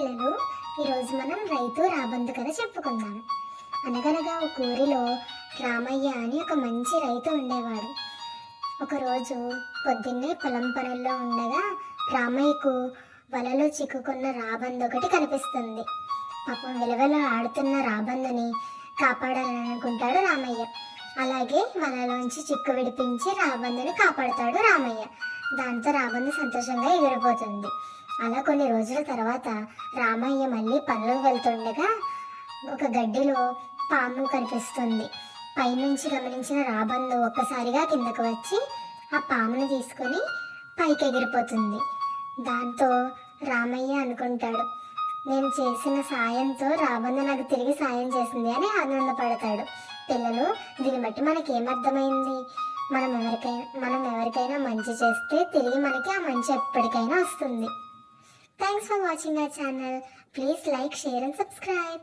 పిల్లలు, ఈరోజు మనం రైతు రాబందు కథ చెప్పుకుందాం. అనగనగా ఒక ఊరిలో రామయ్య అని ఒక మంచి రైతు ఉండేవాడు. ఒకరోజు పొద్దున్నే పొలం పనుల్లో ఉండగా రామయ్యకు వలలో చిక్కుకున్న రాబందు ఒకటి కనిపిస్తుంది. పాపం విలువలో ఆడుతున్న రాబందుని కాపాడాలనుకుంటాడు రామయ్య. అలాగే వలలోంచి చిక్కు విడిపించి రాబందుని కాపాడుతాడు రామయ్య. దాంతో రాబందు సంతోషంగా ఎగిరిపోతుంది. అలా కొన్ని రోజుల తర్వాత రామయ్య మళ్ళీ పనులకు వెళ్తుండగా ఒక గడ్డిలో పాము కనిపిస్తుంది. పైనుంచి గమనించిన రాబందు ఒక్కసారిగా కిందకు వచ్చి ఆ పాముని తీసుకొని పైకి ఎగిరిపోతుంది. దాంతో రామయ్య అనుకుంటాడు, నేను చేసిన సాయంతో రాబందు నాకు తిరిగి సాయం చేసింది అని ఆనందపడతాడు. పిల్లలు, దీన్ని బట్టి మనకి ఏమర్థమైంది? మనం ఎవరికైనా మంచి చేస్తే తిరిగి మనకి ఆ మంచి ఎప్పటికైనా వస్తుంది. Thanks for watching our channel. Please like, share and subscribe.